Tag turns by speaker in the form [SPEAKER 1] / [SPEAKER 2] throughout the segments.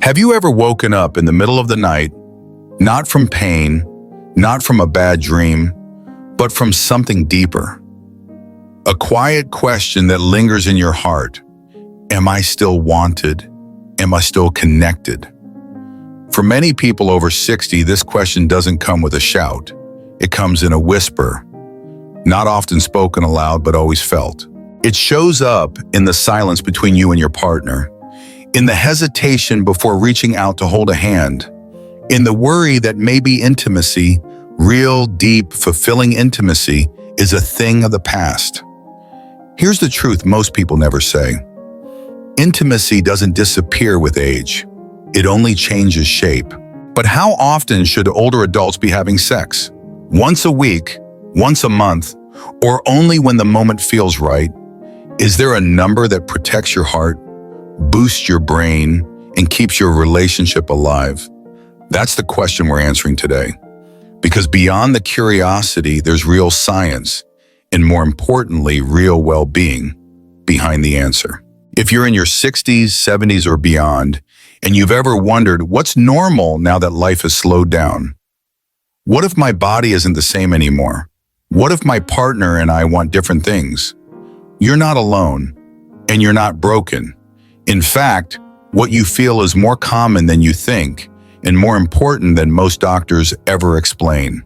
[SPEAKER 1] Have you ever woken up in the middle of the night, not from pain, not from a bad dream, but from something deeper? A quiet question that lingers in your heart. Am I still wanted? Am I still connected? For many people over 60, this question doesn't come with a shout. It comes in a whisper, not often spoken aloud, but always felt. It shows up in the silence between you and your partner, in the hesitation before reaching out to hold a hand, in the worry that maybe intimacy, real, deep, fulfilling intimacy, is a thing of the past. Here's the truth most people never say. Intimacy doesn't disappear with age. It only changes shape. But how often should older adults be having sex? Once a week, once a month, or only when the moment feels right? Is there a number that protects your heart, boosts your brain, and keeps your relationship alive? That's the question we're answering today. Because beyond the curiosity, there's real science, and more importantly, real well-being behind the answer. If you're in your 60s, 70s, or beyond, and you've ever wondered what's normal now that life has slowed down? What if my body isn't the same anymore? What if my partner and I want different things? You're not alone, and you're not broken. In fact, what you feel is more common than you think, and more important than most doctors ever explain.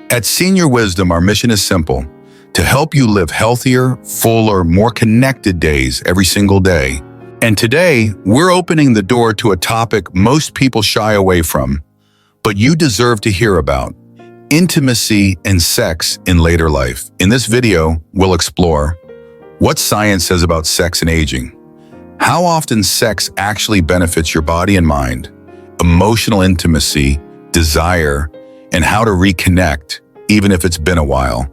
[SPEAKER 1] At Senior Wisdom, our mission is simple: to help you live healthier, fuller, more connected days every single day. And today, we're opening the door to a topic most people shy away from, but you deserve to hear about: intimacy and sex in later life. In this video, we'll explore what science says about sex and aging, how often sex actually benefits your body and mind, emotional intimacy, desire, and how to reconnect, even if it's been a while,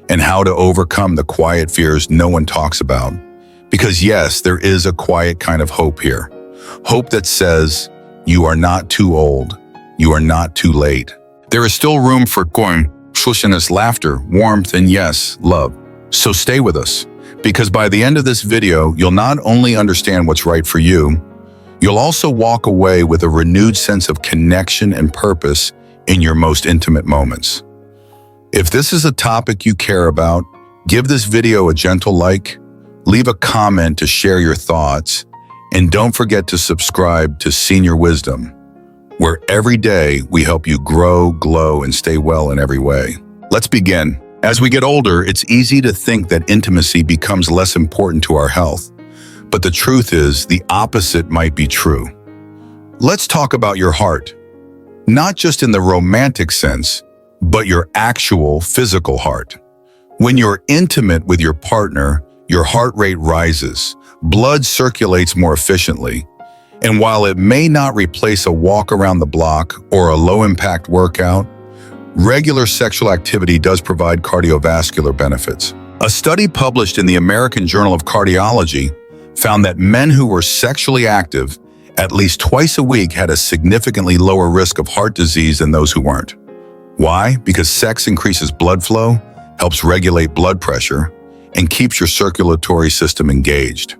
[SPEAKER 1] and how to overcome the quiet fears no one talks about. Because yes, there is a quiet kind of hope here. Hope that says, you are not too old, you are not too late. There is still room for laughter, warmth, and yes, love. So stay with us, because by the end of this video, you'll not only understand what's right for you, you'll also walk away with a renewed sense of connection and purpose in your most intimate moments. If this is a topic you care about, give this video a gentle like, leave a comment to share your thoughts, and don't forget to subscribe to Senior Wisdom, where every day we help you grow, glow, and stay well in every way. Let's begin. As we get older, it's easy to think that intimacy becomes less important to our health. But the truth is, the opposite might be true. Let's talk about your heart. Not just in the romantic sense, but your actual physical heart. When you're intimate with your partner, your heart rate rises, blood circulates more efficiently, and while it may not replace a walk around the block or a low-impact workout, regular sexual activity does provide cardiovascular benefits. A study published in the American Journal of Cardiology found that men who were sexually active at least twice a week had a significantly lower risk of heart disease than those who weren't. Why? Because sex increases blood flow, helps regulate blood pressure, and keeps your circulatory system engaged.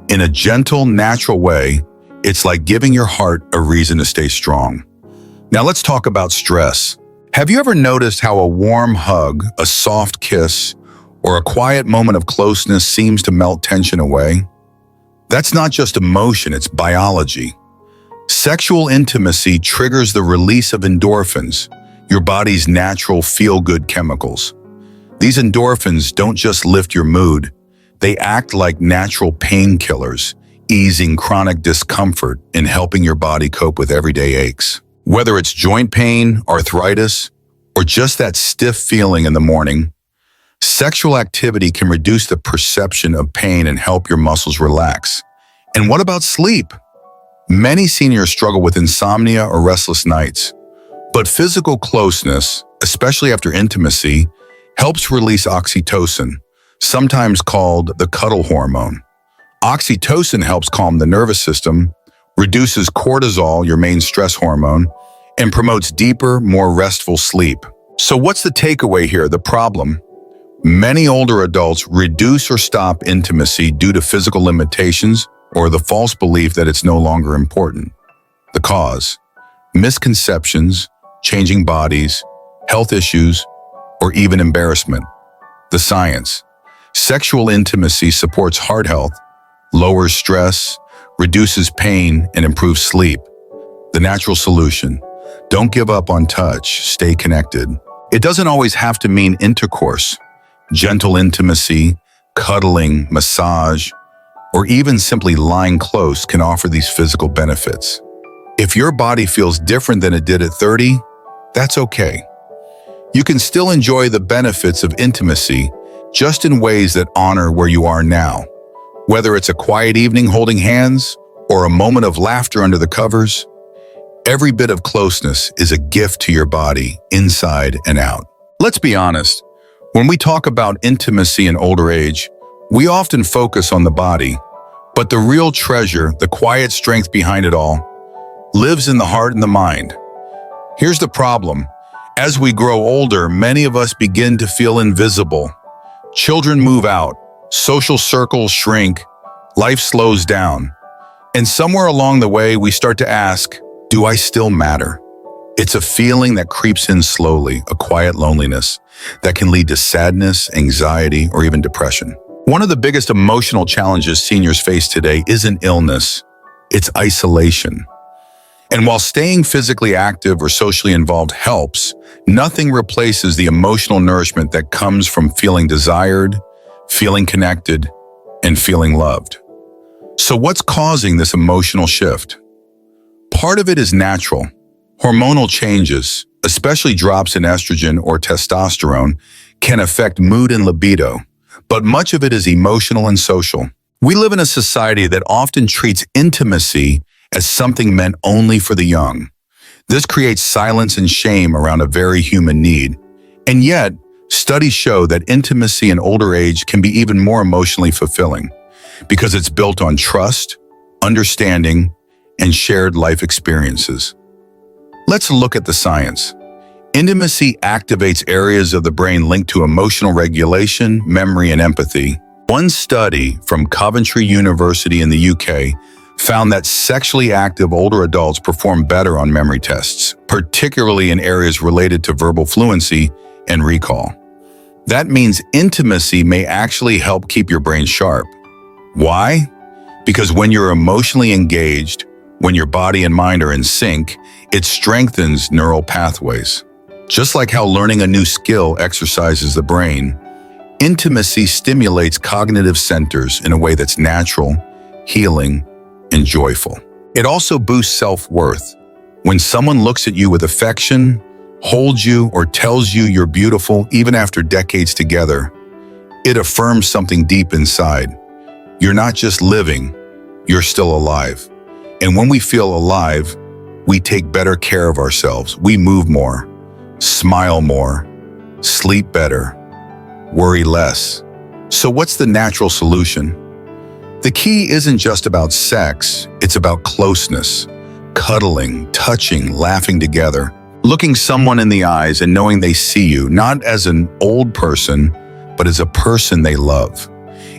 [SPEAKER 1] In a gentle, natural way, it's like giving your heart a reason to stay strong. Now let's talk about stress. Have you ever noticed how a warm hug, a soft kiss, or a quiet moment of closeness seems to melt tension away? That's not just emotion, it's biology. Sexual intimacy triggers the release of endorphins, your body's natural feel-good chemicals. These endorphins don't just lift your mood, they act like natural painkillers, easing chronic discomfort and helping your body cope with everyday aches. Whether it's joint pain, arthritis, or just that stiff feeling in the morning, sexual activity can reduce the perception of pain and help your muscles relax. And what about sleep? Many seniors struggle with insomnia or restless nights, but physical closeness, especially after intimacy, helps release oxytocin, sometimes called the cuddle hormone. Oxytocin helps calm the nervous system, reduces cortisol, your main stress hormone, and promotes deeper, more restful sleep. So what's the takeaway here, the problem? Many older adults reduce or stop intimacy due to physical limitations or the false belief that it's no longer important. The cause: misconceptions, changing bodies, health issues, or even embarrassment. The science: sexual intimacy supports heart health, lowers stress, reduces pain, and improves sleep. The natural solution: don't give up on touch, stay connected. It doesn't always have to mean intercourse. Gentle intimacy, cuddling, massage, or even simply lying close can offer these physical benefits. If your body feels different than it did at 30, that's okay. You can still enjoy the benefits of intimacy, just in ways that honor where you are now. Whether it's a quiet evening holding hands or a moment of laughter under the covers, every bit of closeness is a gift to your body, inside and out. Let's be honest, when we talk about intimacy in older age, we often focus on the body, but the real treasure, the quiet strength behind it all, lives in the heart and the mind. Here's the problem. As we grow older, many of us begin to feel invisible. Children move out, social circles shrink, life slows down. And somewhere along the way, we start to ask, do I still matter? It's a feeling that creeps in slowly, a quiet loneliness that can lead to sadness, anxiety, or even depression. One of the biggest emotional challenges seniors face today isn't illness, it's isolation. And while staying physically active or socially involved helps, nothing replaces the emotional nourishment that comes from feeling desired, feeling connected, and feeling loved. So what's causing this emotional shift? Part of it is natural. Hormonal changes, especially drops in estrogen or testosterone, can affect mood and libido, but much of it is emotional and social. We live in a society that often treats intimacy as something meant only for the young. This creates silence and shame around a very human need. And yet, studies show that intimacy in older age can be even more emotionally fulfilling because it's built on trust, understanding, and shared life experiences. Let's look at the science. Intimacy activates areas of the brain linked to emotional regulation, memory, and empathy. One study from Coventry University in the UK found that sexually active older adults perform better on memory tests, particularly in areas related to verbal fluency and recall. That means intimacy may actually help keep your brain sharp. Why? Because when you're emotionally engaged, when your body and mind are in sync, it strengthens neural pathways. Just like how learning a new skill exercises the brain, intimacy stimulates cognitive centers in a way that's natural, healing, and joyful. It also boosts self-worth. When someone looks at you with affection, holds you, or tells you you're beautiful even after decades together, it affirms something deep inside. You're not just living, you're still alive. And when we feel alive, we take better care of ourselves. We move more, smile more, sleep better, worry less. So what's the natural solution? The key isn't just about sex, it's about closeness, cuddling, touching, laughing together, looking someone in the eyes and knowing they see you, not as an old person, but as a person they love.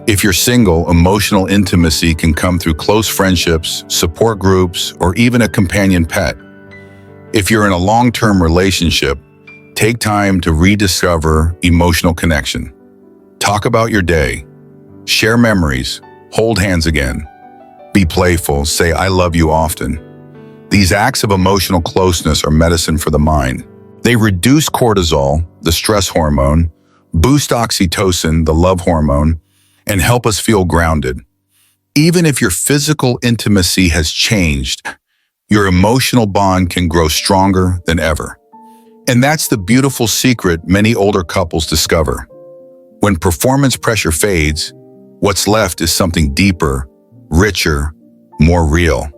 [SPEAKER 1] If you're single, emotional intimacy can come through close friendships, support groups, or even a companion pet. If you're in a long-term relationship, take time to rediscover emotional connection. Talk about your day, share memories, hold hands again, be playful, say I love you often. These acts of emotional closeness are medicine for the mind. They reduce cortisol, the stress hormone, boost oxytocin, the love hormone, and help us feel grounded. Even if your physical intimacy has changed, your emotional bond can grow stronger than ever. And that's the beautiful secret many older couples discover. When performance pressure fades, what's left is something deeper, richer, more real.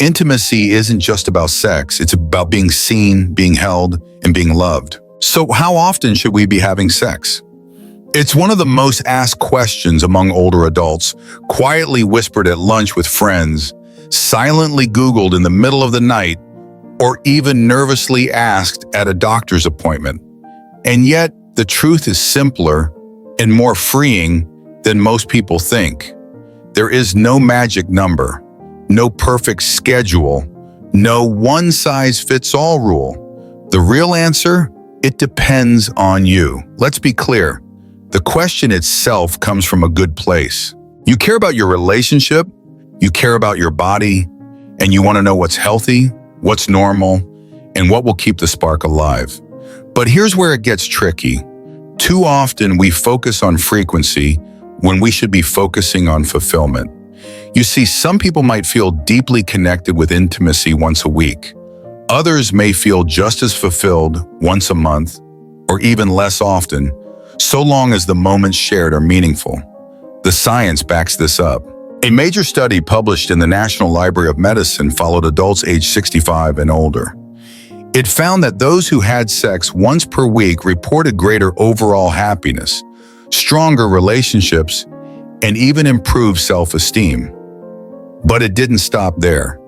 [SPEAKER 1] Intimacy isn't just about sex, it's about being seen, being held, and being loved. So how often should we be having sex? It's one of the most asked questions among older adults, quietly whispered at lunch with friends, silently Googled in the middle of the night, or even nervously asked at a doctor's appointment. And yet, the truth is simpler and more freeing than most people think. There is no magic number, no perfect schedule, No one-size-fits-all rule. The real answer? It depends on you. Let's be clear. The question itself comes from a good place. You care about your relationship, you care about your body, and you want to know what's healthy, what's normal, and what will keep the spark alive. But here's where it gets tricky. Too often we focus on frequency when we should be focusing on fulfillment. You see, some people might feel deeply connected with intimacy once a week. Others may feel just as fulfilled once a month, or even less often, so long as the moments shared are meaningful. The science backs this up. A major study published in the National Library of Medicine followed adults aged 65 and older. It found that those who had sex once per week reported greater overall happiness, stronger relationships, and even improved self-esteem. But it didn't stop there.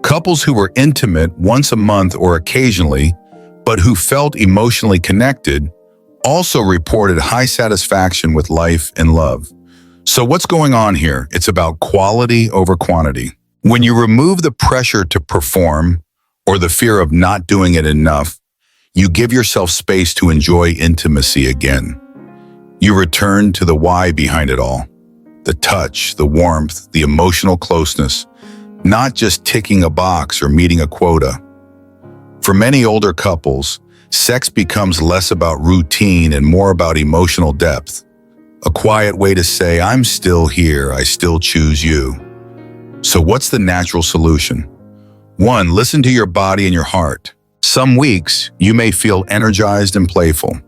[SPEAKER 1] Couples who were intimate once a month or occasionally, but who felt emotionally connected, also reported high satisfaction with life and love. So what's going on here? It's about quality over quantity. When you remove the pressure to perform or the fear of not doing it enough, you give yourself space to enjoy intimacy again. You return to the why behind it all. The touch, the warmth, the emotional closeness, not just ticking a box or meeting a quota. For many older couples, sex becomes less about routine and more about emotional depth. A quiet way to say, I'm still here, I still choose you. So what's the natural solution? 1. Listen to your body and your heart. Some weeks, you may feel energized and playful.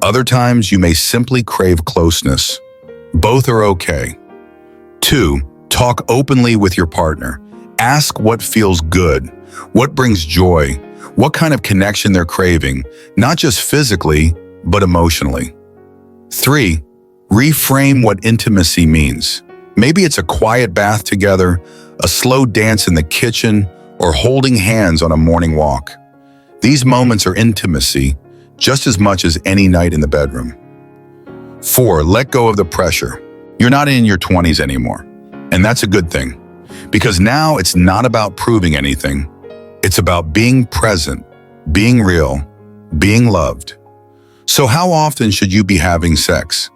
[SPEAKER 1] Other times, you may simply crave closeness. Both are okay. 2. Talk openly with your partner. Ask what feels good, what brings joy, what kind of connection they're craving, not just physically, but emotionally. 3. Reframe what intimacy means. Maybe it's a quiet bath together, a slow dance in the kitchen, or holding hands on a morning walk. These moments are intimacy just as much as any night in the bedroom. 4. Let go of the pressure. You're not in your 20s anymore, and that's a good thing, because now it's not about proving anything. It's about being present, being real, being loved. So how often should you be having sex?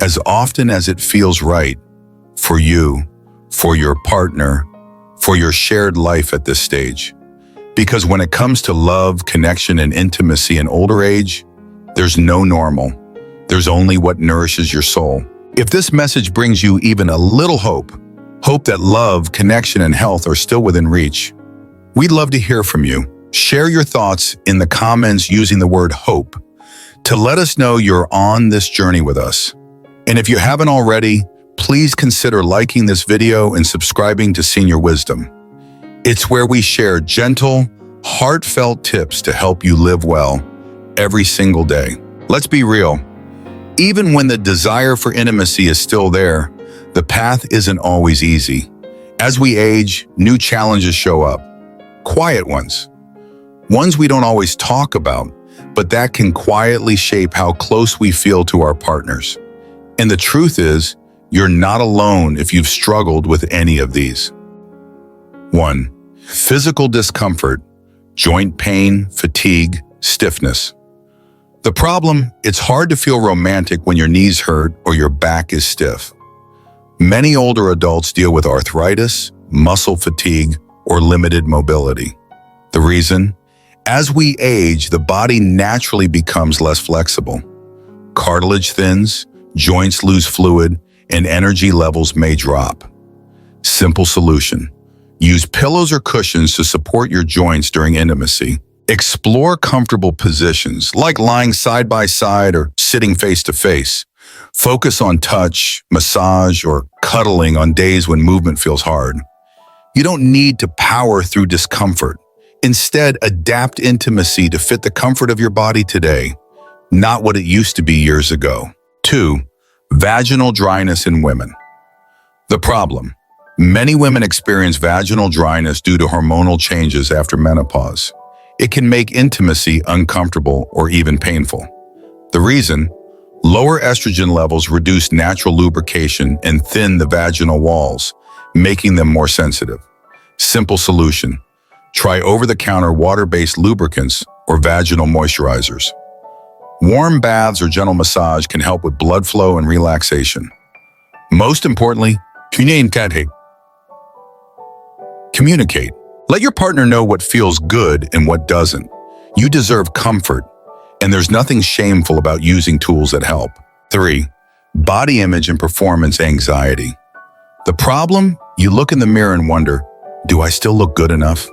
[SPEAKER 1] As often as it feels right for you, for your partner, for your shared life at this stage. Because when it comes to love, connection, and intimacy in older age, there's no normal. There's only what nourishes your soul. If this message brings you even a little hope that love, connection, and health are still within reach, we'd love to hear from you. Share your thoughts in the comments using the word hope to let us know you're on this journey with us. And if you haven't already, please consider liking this video and subscribing to Senior Wisdom. It's where we share gentle, heartfelt tips to help you live well every single day. Let's be real. Even when the desire for intimacy is still there, the path isn't always easy. As we age, new challenges show up. Quiet ones. Ones we don't always talk about, but that can quietly shape how close we feel to our partners. And the truth is, you're not alone if you've struggled with any of these. 1. Physical discomfort, joint pain, fatigue, stiffness. The problem, it's hard to feel romantic when your knees hurt or your back is stiff. Many older adults deal with arthritis, muscle fatigue, or limited mobility. The reason? As we age, the body naturally becomes less flexible. Cartilage thins, joints lose fluid, and energy levels may drop. Simple solution. Use pillows or cushions to support your joints during intimacy. Explore comfortable positions, like lying side by side or sitting face to face. Focus on touch, massage, or cuddling on days when movement feels hard. You don't need to power through discomfort. Instead, adapt intimacy to fit the comfort of your body today, not what it used to be years ago. 2. Vaginal dryness in women. The problem. Many women experience vaginal dryness due to hormonal changes after menopause. It can make intimacy uncomfortable or even painful. The reason? Lower estrogen levels reduce natural lubrication and thin the vaginal walls, making them more sensitive. Simple solution. Try over-the-counter water-based lubricants or vaginal moisturizers. Warm baths or gentle massage can help with blood flow and relaxation. Most importantly, communicate. Let your partner know what feels good and what doesn't. You deserve comfort, and there's nothing shameful about using tools that help. 3. Body image and performance anxiety. The problem? You look in the mirror and wonder, do I still look good enough?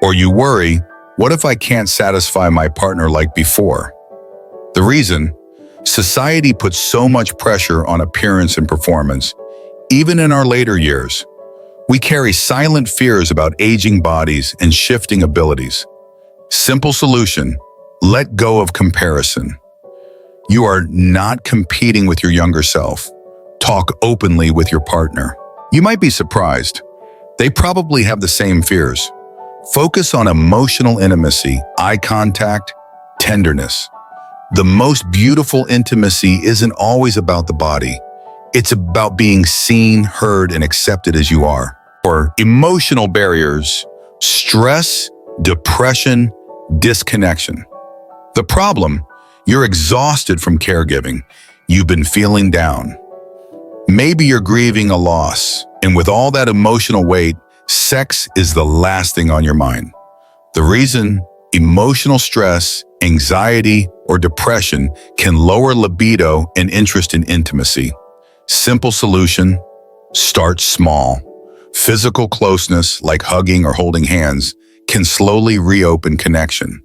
[SPEAKER 1] Or you worry, what if I can't satisfy my partner like before? The reason? Society puts so much pressure on appearance and performance, even in our later years. We carry silent fears about aging bodies and shifting abilities. Simple solution: let go of comparison. You are not competing with your younger self. Talk openly with your partner. You might be surprised. They probably have the same fears. Focus on emotional intimacy, eye contact, tenderness. The most beautiful intimacy isn't always about the body. It's about being seen, heard, and accepted as you are. For emotional barriers, stress, depression, disconnection. The problem? You're exhausted from caregiving. You've been feeling down. Maybe you're grieving a loss, and with all that emotional weight, sex is the last thing on your mind. The reason? Emotional stress, anxiety, or depression can lower libido and interest in intimacy. Simple solution: start small. Physical closeness, like hugging or holding hands, can slowly reopen connection.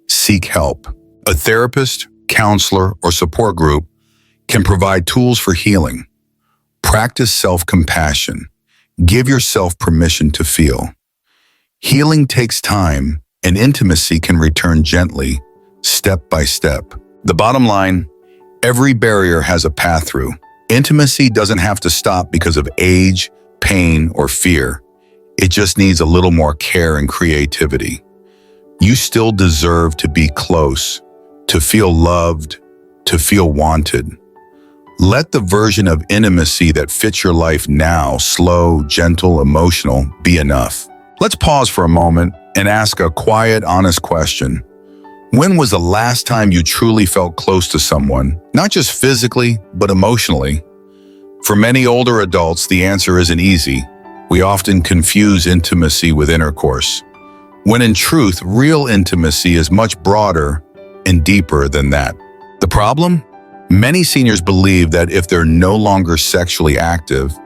[SPEAKER 1] Seek help. A therapist, counselor, or support group can provide tools for healing. Practice self-compassion. Give yourself permission to feel. Healing takes time, and intimacy can return gently, step by step. The bottom line: every barrier has a path through. Intimacy doesn't have to stop because of age, pain, or fear. It just needs a little more care and creativity. You still deserve to be close, to feel loved, to feel wanted. Let the version of intimacy that fits your life now, slow, gentle, emotional, be enough. Let's pause for a moment and ask a quiet, honest question. When was the last time you truly felt close to someone, not just physically, but emotionally? For many older adults, the answer isn't easy. We often confuse intimacy with intercourse, when in truth, real intimacy is much broader and deeper than that. The problem? Many seniors believe that if they're no longer sexually active,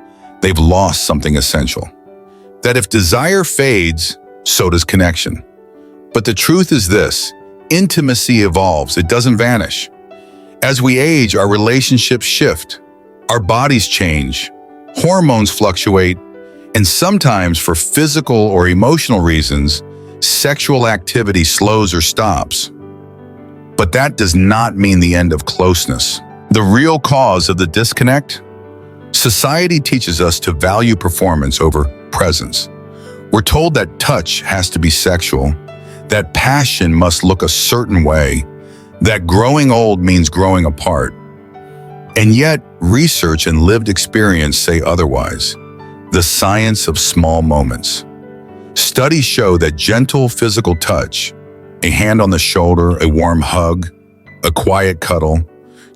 [SPEAKER 1] they've lost something essential. That if desire fades, so does connection. But the truth is this: intimacy evolves, it doesn't vanish. As we age, our relationships shift, our bodies change, hormones fluctuate, and sometimes for physical or emotional reasons, sexual activity slows or stops. But that does not mean the end of closeness. The real cause of the disconnect? Society teaches us to value performance over presence. We're told that touch has to be sexual, that passion must look a certain way, that growing old means growing apart. And yet, research and lived experience say otherwise. The science of small moments. Studies show that gentle physical touch, a hand on the shoulder, a warm hug, a quiet cuddle,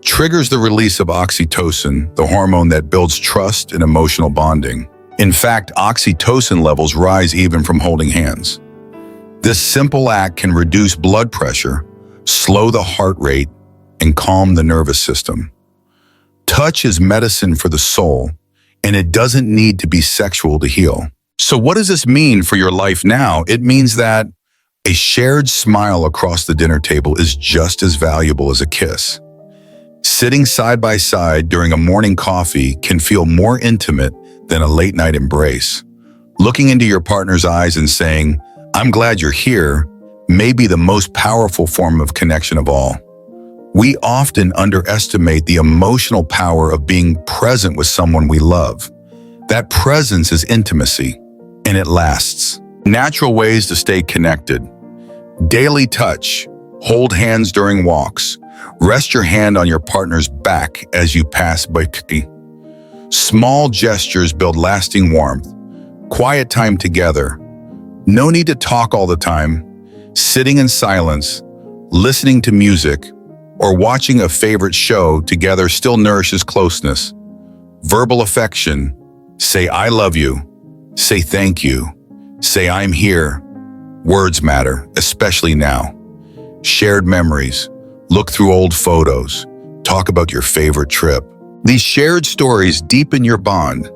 [SPEAKER 1] triggers the release of oxytocin, the hormone that builds trust and emotional bonding. In fact, oxytocin levels rise even from holding hands. This simple act can reduce blood pressure, slow the heart rate, and calm the nervous system. Touch is medicine for the soul, and it doesn't need to be sexual to heal. So what does this mean for your life now? It means that a shared smile across the dinner table is just as valuable as a kiss. Sitting side by side during a morning coffee can feel more intimate than a late-night embrace. Looking into your partner's eyes and saying, "I'm glad you're here," may be the most powerful form of connection of all. We often underestimate the emotional power of being present with someone we love. That presence is intimacy, and it lasts. Natural ways to stay connected. Daily touch. Hold hands during walks. Rest your hand on your partner's back as you pass by. Small gestures build lasting warmth. Quiet time together. No need to talk all the time. Sitting in silence, listening to music, or watching a favorite show together still nourishes closeness. Verbal affection, say I love you, say thank you, say I'm here. Words matter, especially now. Shared memories, look through old photos, talk about your favorite trip. These shared stories deepen your bond.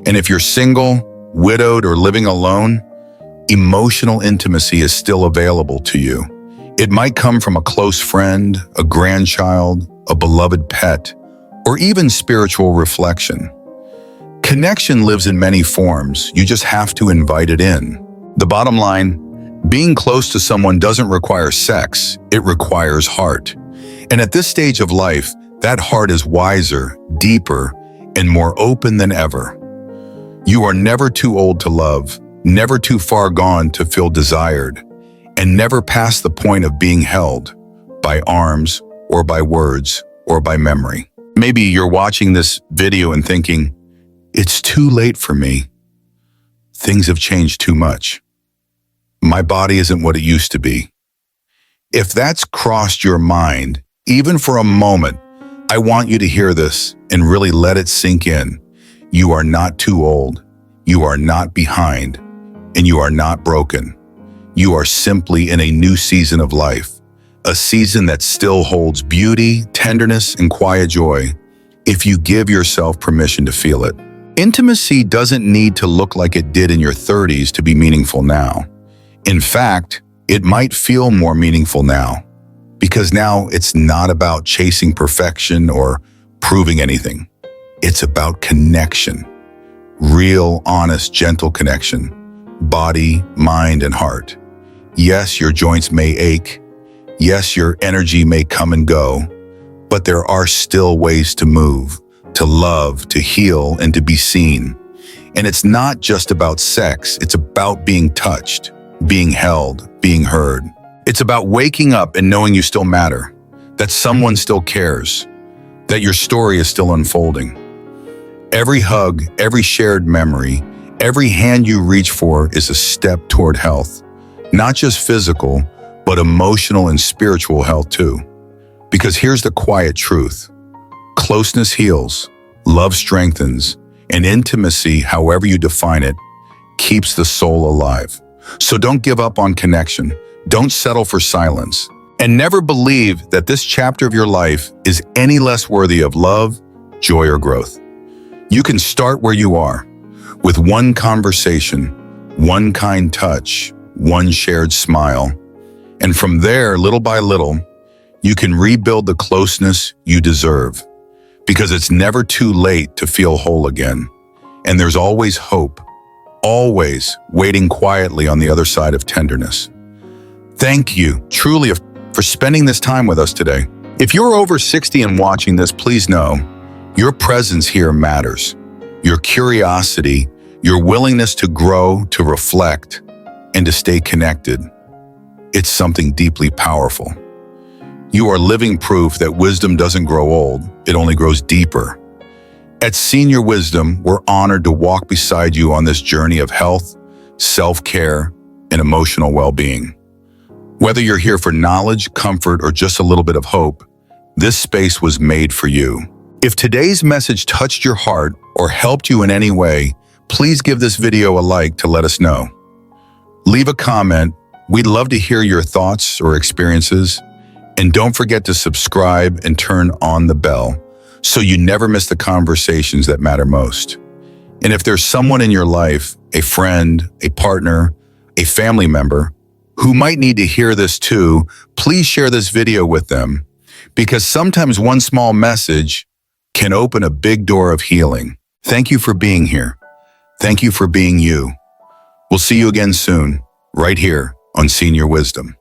[SPEAKER 1] And if you're single, widowed, or living alone, emotional intimacy is still available to you. It might come from a close friend, a grandchild, a beloved pet, or even spiritual reflection. Connection lives in many forms. You just have to invite it in. The bottom line, being close to someone doesn't require sex, it requires heart. And at this stage of life, that heart is wiser, deeper, and more open than ever. You are never too old to love, never too far gone to feel desired, and never past the point of being held by arms or by words or by memory. Maybe you're watching this video and thinking, it's too late for me. Things have changed too much. My body isn't what it used to be. If that's crossed your mind, even for a moment, I want you to hear this and really let it sink in. You are not too old. You are not behind. And you are not broken. You are simply in a new season of life, a season that still holds beauty, tenderness, and quiet joy, if you give yourself permission to feel it. Intimacy doesn't need to look like it did in your 30s to be meaningful now. In fact, it might feel more meaningful now, because now it's not about chasing perfection or proving anything. It's about connection, real, honest, gentle connection. Body, mind, and heart. Yes, your joints may ache. Yes, your energy may come and go, but there are still ways to move, to love, to heal, and to be seen. And it's not just about sex, it's about being touched, being held, being heard. It's about waking up and knowing you still matter, that someone still cares, that your story is still unfolding. Every hug, every shared memory, every hand you reach for is a step toward health, not just physical, but emotional and spiritual health too. Because here's the quiet truth. Closeness heals, love strengthens, and intimacy, however you define it, keeps the soul alive. So don't give up on connection. Don't settle for silence. And never believe that this chapter of your life is any less worthy of love, joy, or growth. You can start where you are, with one conversation, one kind touch, one shared smile. And from there, little by little, you can rebuild the closeness you deserve. Because it's never too late to feel whole again. And there's always hope, always waiting quietly on the other side of tenderness. Thank you, truly, for spending this time with us today. If you're over 60 and watching this, please know your presence here matters. Your curiosity, your willingness to grow, to reflect, and to stay connected. It's something deeply powerful. You are living proof that wisdom doesn't grow old, it only grows deeper. At Senior Wisdom, we're honored to walk beside you on this journey of health, self-care, and emotional well-being. Whether you're here for knowledge, comfort, or just a little bit of hope, this space was made for you. If today's message touched your heart or helped you in any way, please give this video a like to let us know. Leave a comment. We'd love to hear your thoughts or experiences. And don't forget to subscribe and turn on the bell so you never miss the conversations that matter most. And if there's someone in your life, a friend, a partner, a family member, who might need to hear this too, please share this video with them. Because sometimes one small message can open a big door of healing. Thank you for being here. Thank you for being you. We'll see you again soon, right here on Senior Wisdom.